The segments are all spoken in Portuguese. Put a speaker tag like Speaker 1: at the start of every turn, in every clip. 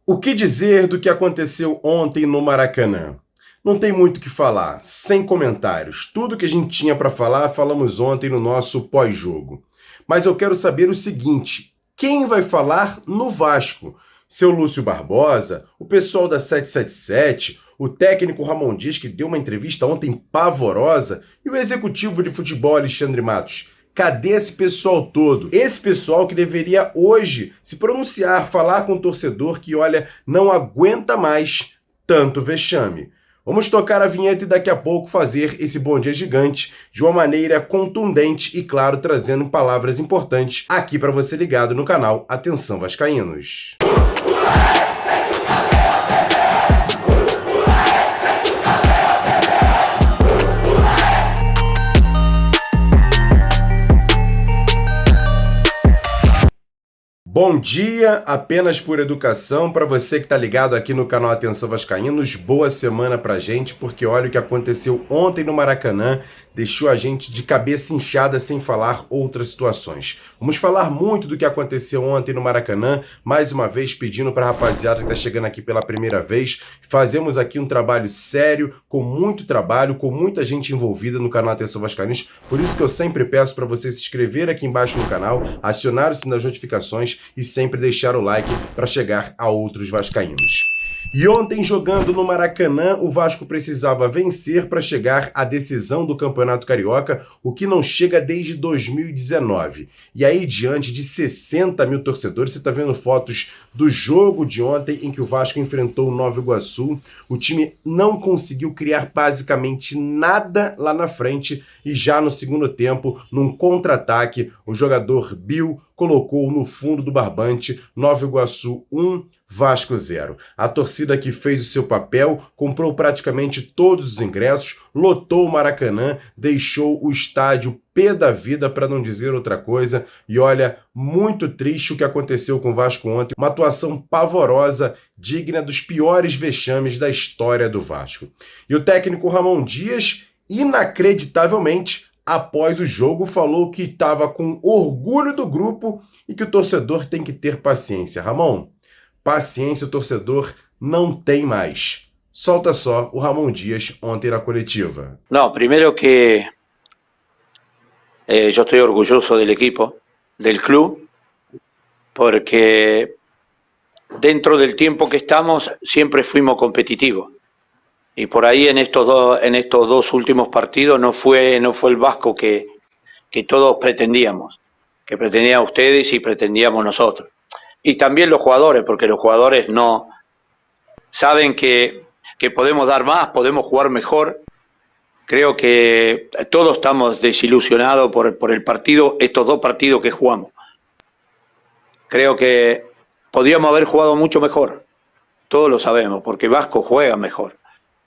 Speaker 1: O que dizer do que aconteceu ontem no Maracanã? Não tem muito o que falar, sem comentários. Tudo que a gente tinha para falar, falamos ontem no nosso pós-jogo. Mas eu quero saber o seguinte: quem vai falar no Vasco? Seu Lúcio Barbosa, o pessoal da 777, o técnico Ramon Dias, que deu uma entrevista ontem pavorosa, e o executivo de futebol Alexandre Matos. Cadê esse pessoal todo? Esse pessoal que deveria hoje se pronunciar, falar com o torcedor que, olha, não aguenta mais tanto vexame. Vamos tocar a vinheta e daqui a pouco fazer esse Bom Dia Gigante de uma maneira contundente e, claro, trazendo palavras importantes aqui para você ligado no canal Atenção Vascaínos. Bom dia, apenas por educação, para você que está ligado aqui no canal Atenção Vascaínos, boa semana pra gente, porque olha o que aconteceu ontem no Maracanã, deixou a gente de cabeça inchada sem falar outras situações. Vamos falar muito do que aconteceu ontem no Maracanã, mais uma vez pedindo para a rapaziada que está chegando aqui pela primeira vez, fazemos aqui um trabalho sério, com muito trabalho, com muita gente envolvida no canal Atenção Vascaínos, por isso que eu sempre peço para você se inscrever aqui embaixo no canal, acionar o sininho das notificações e sempre deixar o like para chegar a outros vascaínos. E ontem, jogando no Maracanã, o Vasco precisava vencer para chegar à decisão do Campeonato Carioca, o que não chega desde 2019. E aí, diante de 60 mil torcedores, você está vendo fotos do jogo de ontem em que o Vasco enfrentou o Nova Iguaçu. O time não conseguiu criar basicamente nada lá na frente e já no segundo tempo, num contra-ataque, o jogador Bill colocou no fundo do barbante Nova Iguaçu 1, Vasco 0. A torcida que fez o seu papel, comprou praticamente todos os ingressos, lotou o Maracanã, deixou o estádio pé da vida, para não dizer outra coisa. E olha, muito triste o que aconteceu com o Vasco ontem. Uma atuação pavorosa, digna dos piores vexames da história do Vasco. E o técnico Ramon Dias, inacreditavelmente, após o jogo, falou que estava com orgulho do grupo e que o torcedor tem que ter paciência. Ramon, paciência o torcedor não tem mais. Solta só o Ramon Dias ontem na coletiva.
Speaker 2: No, primero que yo estoy orgulloso del equipo, del club, porque dentro del tiempo que estamos siempre fuimos competitivos. Y por ahí en estos dos últimos partidos no fue el Vasco que todos pretendíamos, que pretendían ustedes y pretendíamos nosotros. Y también los jugadores, porque los jugadores no saben que podemos dar más, podemos jugar mejor. Creo que todos estamos desilusionados por el partido, estos dos partidos que jugamos. Creo que podíamos haber jugado mucho mejor, todos lo sabemos, porque Vasco juega mejor.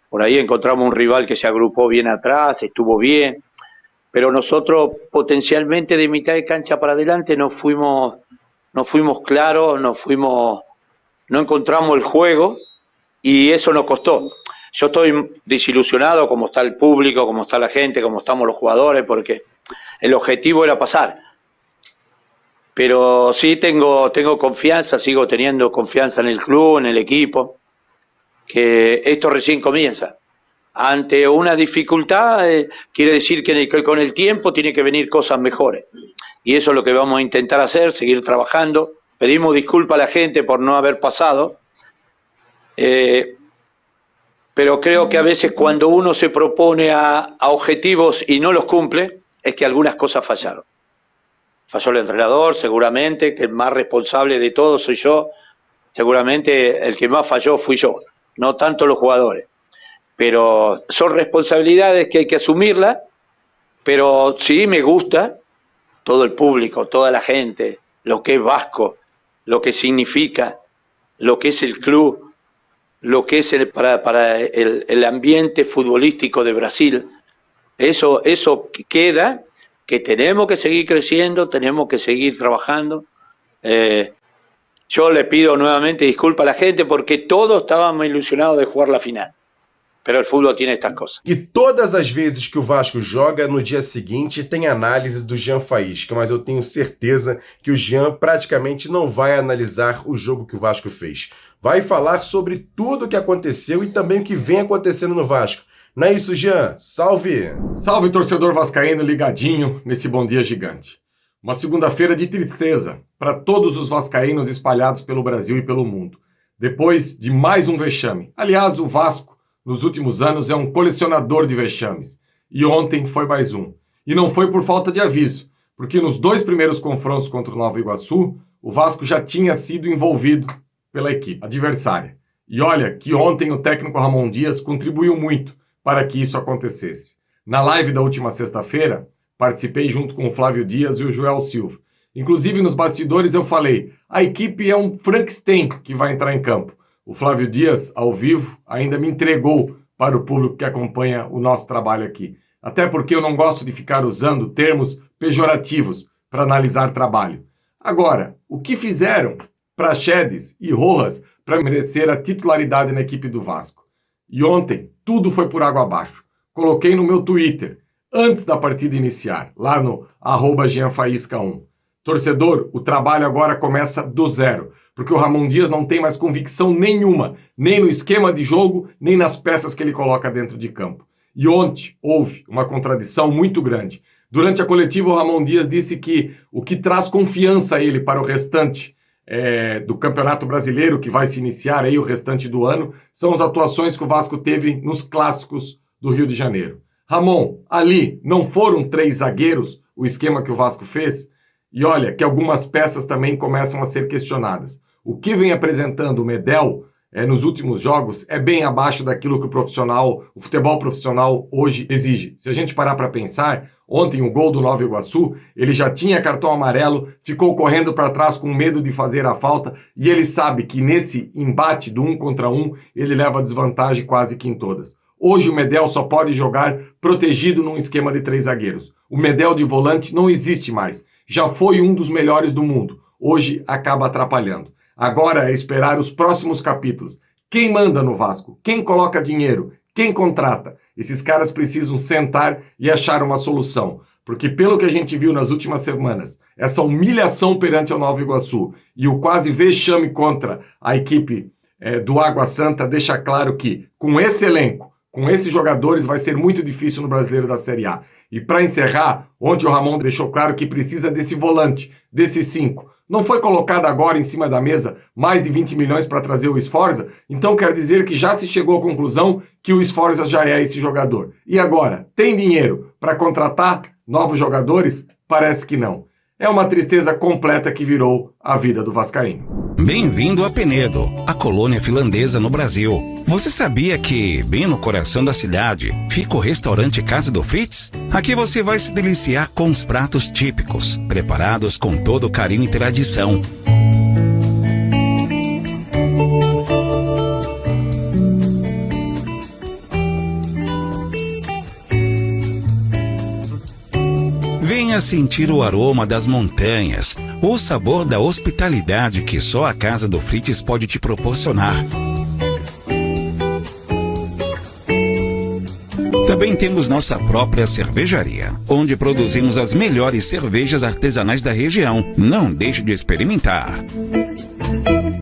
Speaker 2: Por ahí encontramos un rival que se agrupó bien atrás, estuvo bien, pero nosotros potencialmente de mitad de cancha para adelante no fuimos claros, no encontramos el juego y eso nos costó. Yo estoy desilusionado como está el público, como está la gente, como estamos los jugadores, porque el objetivo era pasar. Pero sí tengo confianza, sigo teniendo confianza en el club, en el equipo, que esto recién comienza. Ante una dificultad, quiere decir que con el tiempo tiene que venir cosas mejores. Y eso es lo que vamos a intentar hacer, seguir trabajando. Pedimos disculpas a la gente por no haber pasado. Pero creo que a veces cuando uno se propone a objetivos y no los cumple, es que algunas cosas fallaron. Falló el entrenador, seguramente, que el más responsable de todo soy yo. Seguramente el que más falló fui yo, no tanto los jugadores. Pero son responsabilidades que hay que asumirlas, pero sí me gusta todo el público, toda la gente, lo que es Vasco, lo que significa, lo que es el club, lo que es para el ambiente futbolístico de Brasil. Eso queda, que tenemos que seguir creciendo, tenemos que seguir trabajando. Yo le pido nuevamente disculpas a la gente porque todos estábamos ilusionados de jugar la final. Pero o futebol tem estas coisas.
Speaker 1: E todas as vezes que o Vasco joga, no dia seguinte tem análise do Jean Faísca, mas eu tenho certeza que o Jean praticamente não vai analisar o jogo que o Vasco fez. vai falar sobre tudo o que aconteceu e também o que vem acontecendo no Vasco. Não é isso, Jean? Salve!
Speaker 3: Salve, torcedor vascaíno ligadinho nesse Bom Dia Gigante. Uma segunda-feira de tristeza para todos os vascaínos espalhados pelo Brasil e pelo mundo. Depois de mais um vexame. Aliás, o Vasco, nos últimos anos, é um colecionador de vexames. E ontem foi mais um. E não foi por falta de aviso, porque nos 2 primeiros confrontos contra o Nova Iguaçu, o Vasco já tinha sido envolvido pela equipe adversária. E olha que ontem o técnico Ramon Dias contribuiu muito para que isso acontecesse. Na live da última sexta-feira, participei junto com o Flávio Dias e o Joel Silva. Inclusive, nos bastidores eu falei, a equipe é um Frankenstein que vai entrar em campo. O Flávio Dias, ao vivo, ainda me entregou para o público que acompanha o nosso trabalho aqui. Até porque eu não gosto de ficar usando termos pejorativos para analisar trabalho. Agora, o que fizeram Praxedes e Rojas para merecer a titularidade na equipe do Vasco? E ontem, tudo foi por água abaixo. Coloquei no meu Twitter, antes da partida iniciar, lá no @GeanFaísca1. Torcedor, o trabalho agora começa do zero, porque o Ramon Dias não tem mais convicção nenhuma, nem no esquema de jogo, nem nas peças que ele coloca dentro de campo. E ontem houve uma contradição muito grande. Durante a coletiva, o Ramon Dias disse que o que traz confiança a ele para o restante do Campeonato Brasileiro, que vai se iniciar aí o restante do ano, são as atuações que o Vasco teve nos clássicos do Rio de Janeiro. Ramon, ali não foram 3 zagueiros o esquema que o Vasco fez? E olha que algumas peças também começam a ser questionadas. O que vem apresentando o Medel nos últimos jogos é bem abaixo daquilo que o futebol profissional hoje exige. Se a gente parar para pensar, ontem o gol do Nova Iguaçu, ele já tinha cartão amarelo, ficou correndo para trás com medo de fazer a falta e ele sabe que nesse embate do 1 contra 1 ele leva desvantagem quase que em todas. Hoje o Medel só pode jogar protegido num esquema de 3 zagueiros. O Medel de volante não existe mais. Já foi um dos melhores do mundo. Hoje acaba atrapalhando. Agora é esperar os próximos capítulos. Quem manda no Vasco? Quem coloca dinheiro? Quem contrata? Esses caras precisam sentar e achar uma solução. Porque pelo que a gente viu nas últimas semanas, essa humilhação perante o Nova Iguaçu e o quase vexame contra a equipe do Água Santa deixa claro que com esse elenco, com esses jogadores, vai ser muito difícil no Brasileiro da Série A. E para encerrar, ontem o Ramon deixou claro que precisa desse volante, desses 5. Não foi colocado agora em cima da mesa mais de 20 milhões para trazer o Sforza? Então quer dizer que já se chegou à conclusão que o Sforza já é esse jogador. E agora, tem dinheiro para contratar novos jogadores? Parece que não. É uma tristeza completa que virou a vida do vascaíno.
Speaker 4: Bem-vindo a Penedo, a colônia finlandesa no Brasil. Você sabia que, bem no coração da cidade, fica o restaurante Casa do Fritz? Aqui você vai se deliciar com os pratos típicos, preparados com todo carinho e tradição. Venha sentir o aroma das montanhas, o sabor da hospitalidade que só a Casa do Fritz pode te proporcionar. Também temos nossa própria cervejaria, onde produzimos as melhores cervejas artesanais da região. Não deixe de experimentar.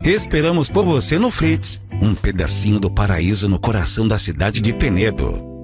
Speaker 4: Esperamos por você no Fritz, um pedacinho do paraíso no coração da cidade de Penedo.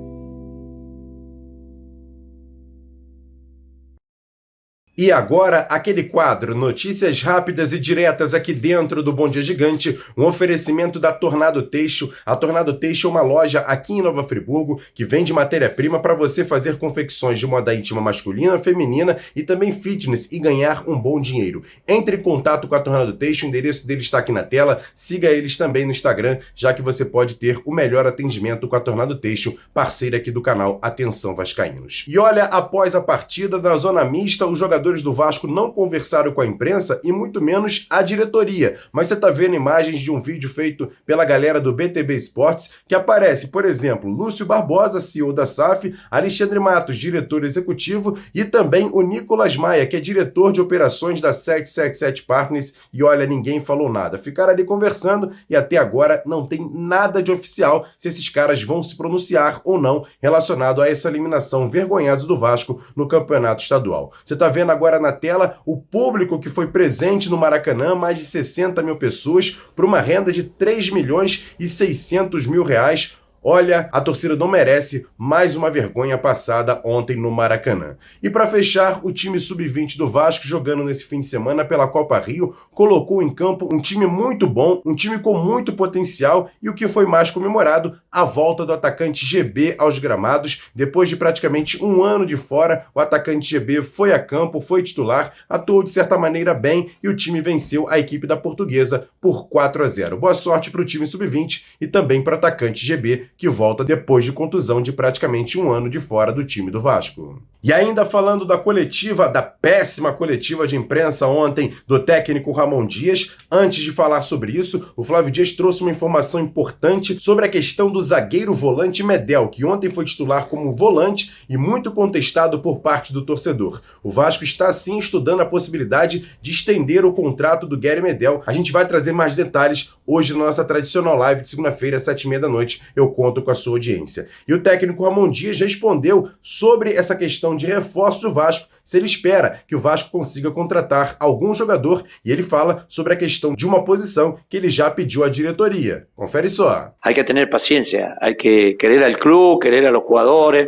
Speaker 1: E agora, aquele quadro, notícias rápidas e diretas aqui dentro do Bom Dia Gigante, um oferecimento da Tornado Têxtil. A Tornado Têxtil é uma loja aqui em Nova Friburgo que vende matéria-prima para você fazer confecções de moda íntima masculina, feminina e também fitness e ganhar um bom dinheiro. Entre em contato com a Tornado Têxtil, o endereço deles está aqui na tela, siga eles também no Instagram, já que você pode ter o melhor atendimento com a Tornado Têxtil, parceira aqui do canal Atenção Vascaínos. E olha, após a partida na zona mista, os jogadores do Vasco não conversaram com a imprensa e muito menos a diretoria, mas você está vendo imagens de um vídeo feito pela galera do BTB Esportes que aparece, por exemplo, Lúcio Barbosa, CEO da SAF, Alexandre Matos, diretor executivo e também o Nicolas Maia, que é diretor de operações da 777 Partners e olha, ninguém falou nada. Ficaram ali conversando e até agora não tem nada de oficial se esses caras vão se pronunciar ou não relacionado a essa eliminação vergonhosa do Vasco no campeonato estadual. Você está vendo agora na tela o público que foi presente no Maracanã, mais de 60 mil pessoas, por uma renda de 3.600.000 reais. Olha, a torcida não merece mais uma vergonha passada ontem no Maracanã. E para fechar, o time sub-20 do Vasco, jogando nesse fim de semana pela Copa Rio, colocou em campo um time muito bom, um time com muito potencial e o que foi mais comemorado, a volta do atacante GB aos gramados. Depois de praticamente um ano de fora, o atacante GB foi a campo, foi titular, atuou de certa maneira bem e o time venceu a equipe da Portuguesa por 4-0. Boa sorte para o time sub-20 e também para o atacante GB, que volta depois de contusão de praticamente um ano de fora do time do Vasco. E ainda falando da coletiva, da péssima coletiva de imprensa ontem do técnico Ramon Dias, antes de falar sobre isso, o Flávio Dias trouxe uma informação importante sobre a questão do zagueiro volante Medel, que ontem foi titular como volante e muito contestado por parte do torcedor. O Vasco está sim estudando a possibilidade de estender o contrato do Gary Medel. A gente vai trazer mais detalhes hoje na nossa tradicional live de segunda-feira, às 7h30 da noite. Eu conto com a sua audiência. E o técnico Ramon Dias respondeu sobre essa questão de reforço do Vasco, se ele espera que o Vasco consiga contratar algum jogador, e ele fala sobre a questão de uma posição que ele já pediu à diretoria. Confere só.
Speaker 2: Hay que tener paciencia, hay que querer al club, querer a los jugadores.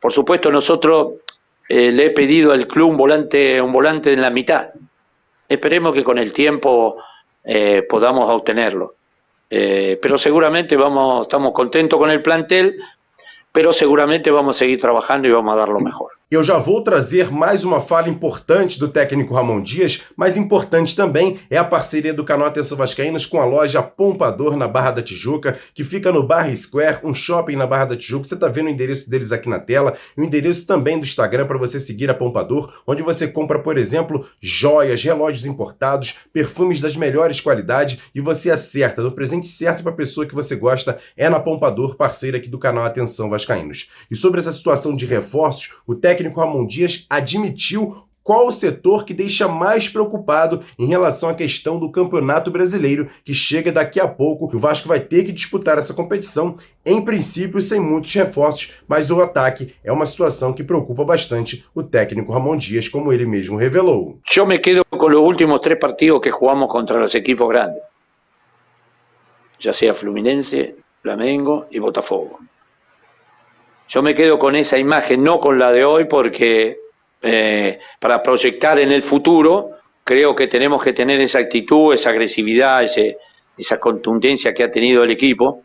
Speaker 2: Por supuesto, nosotros le he pedido al club un volante en la mitad. Esperemos que con el tiempo podamos obtenerlo. Pero seguramente estamos contentos con el plantel, pero seguramente vamos a seguir trabajando y vamos a dar lo mejor.
Speaker 1: Eu já vou trazer mais uma fala importante do técnico Ramon Dias, mas importante também é a parceria do canal Atenção Vascaínos com a loja Pompador na Barra da Tijuca, que fica no Barra Square, um shopping na Barra da Tijuca. Você está vendo o endereço deles aqui na tela, e o endereço também do Instagram para você seguir a Pompador, onde você compra, por exemplo, joias, relógios importados, perfumes das melhores qualidades, e você acerta no presente certo para a pessoa que você gosta, é na Pompador, parceira aqui do canal Atenção Vascaínos. E sobre essa situação de reforços, o técnico Ramon Dias admitiu qual o setor que deixa mais preocupado em relação à questão do Campeonato Brasileiro, que chega daqui a pouco. O Vasco vai ter que disputar essa competição, em princípio sem muitos reforços, mas o ataque é uma situação que preocupa bastante o técnico Ramon Dias, como ele mesmo revelou.
Speaker 2: Eu me quedo com os últimos 3 partidos que jugamos contra os equipos grandes, ya sea Fluminense, Flamengo y Botafogo. Yo me quedo con esa imagen, no con la de hoy, porque para proyectar en el futuro creo que tenemos que tener esa actitud, esa agresividad, esa contundencia que ha tenido el equipo.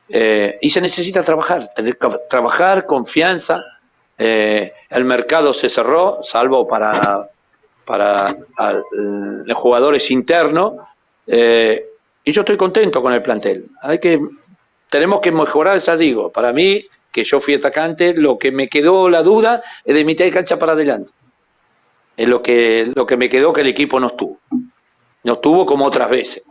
Speaker 2: Y se necesita trabajar, tener que trabajar, confianza. El mercado se cerró, salvo para los jugadores internos. Y yo estoy contento con el plantel. Tenemos que mejorar, ya digo, para mí, que yo fui atacante, lo que me quedó la duda es de mitad de cancha para adelante. Es lo que me quedó que el equipo no estuvo. No estuvo como otras veces.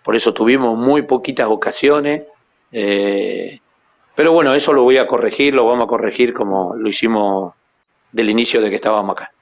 Speaker 2: Por eso tuvimos muy poquitas ocasiones. Pero bueno, eso lo vamos a corregir como lo hicimos del inicio de que estábamos acá.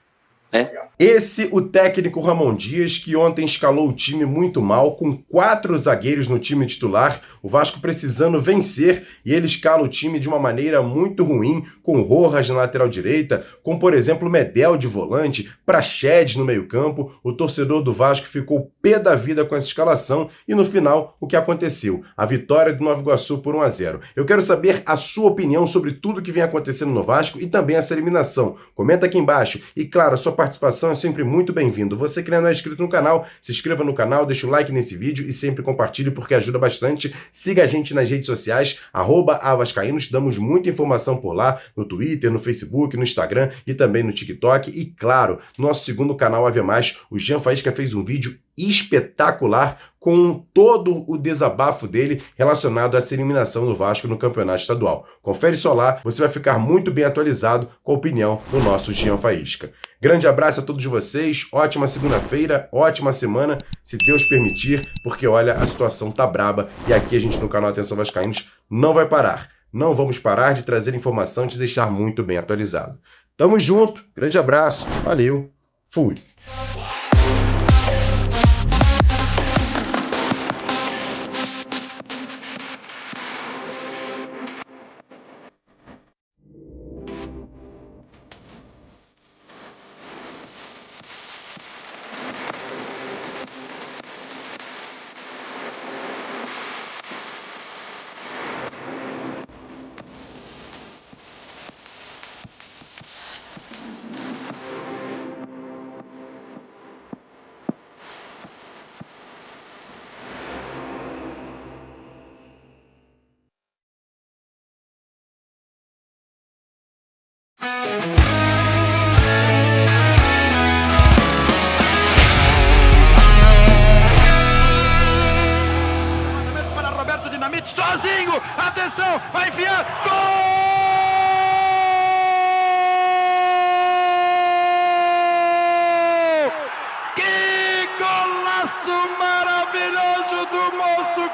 Speaker 1: Esse, o técnico Ramon Dias, que ontem escalou o time muito mal, com 4 zagueiros no time titular, o Vasco precisando vencer, e ele escala o time de uma maneira muito ruim, com Rojas na lateral direita, com, por exemplo, Medel de volante, Praxedes no meio-campo. O torcedor do Vasco ficou pé da vida com essa escalação, e no final, o que aconteceu? A vitória do Nova Iguaçu por 1-0. Eu quero saber a sua opinião sobre tudo que vem acontecendo no Vasco e também essa eliminação. Comenta aqui embaixo, e claro, a sua participação é sempre muito bem-vindo. Você que não é inscrito no canal, se inscreva no canal, deixa o like nesse vídeo e sempre compartilhe porque ajuda bastante. Siga a gente nas redes sociais, @avascaínos, damos muita informação por lá, no Twitter, no Facebook, no Instagram e também no TikTok. E claro, nosso segundo canal Ave Mais, o Jean Faísca fez um vídeo espetacular com todo o desabafo dele relacionado a essa eliminação do Vasco no Campeonato Estadual. Confere só lá, você vai ficar muito bem atualizado com a opinião do nosso Jean Faísca. Grande abraço a todos vocês, ótima segunda-feira, ótima semana, se Deus permitir, porque olha, a situação tá braba e aqui a gente no canal Atenção Vascaínos não vai parar. Não vamos parar de trazer informação e te deixar muito bem atualizado. Tamo junto, grande abraço, valeu, fui!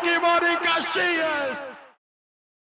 Speaker 5: que mora em Caxias.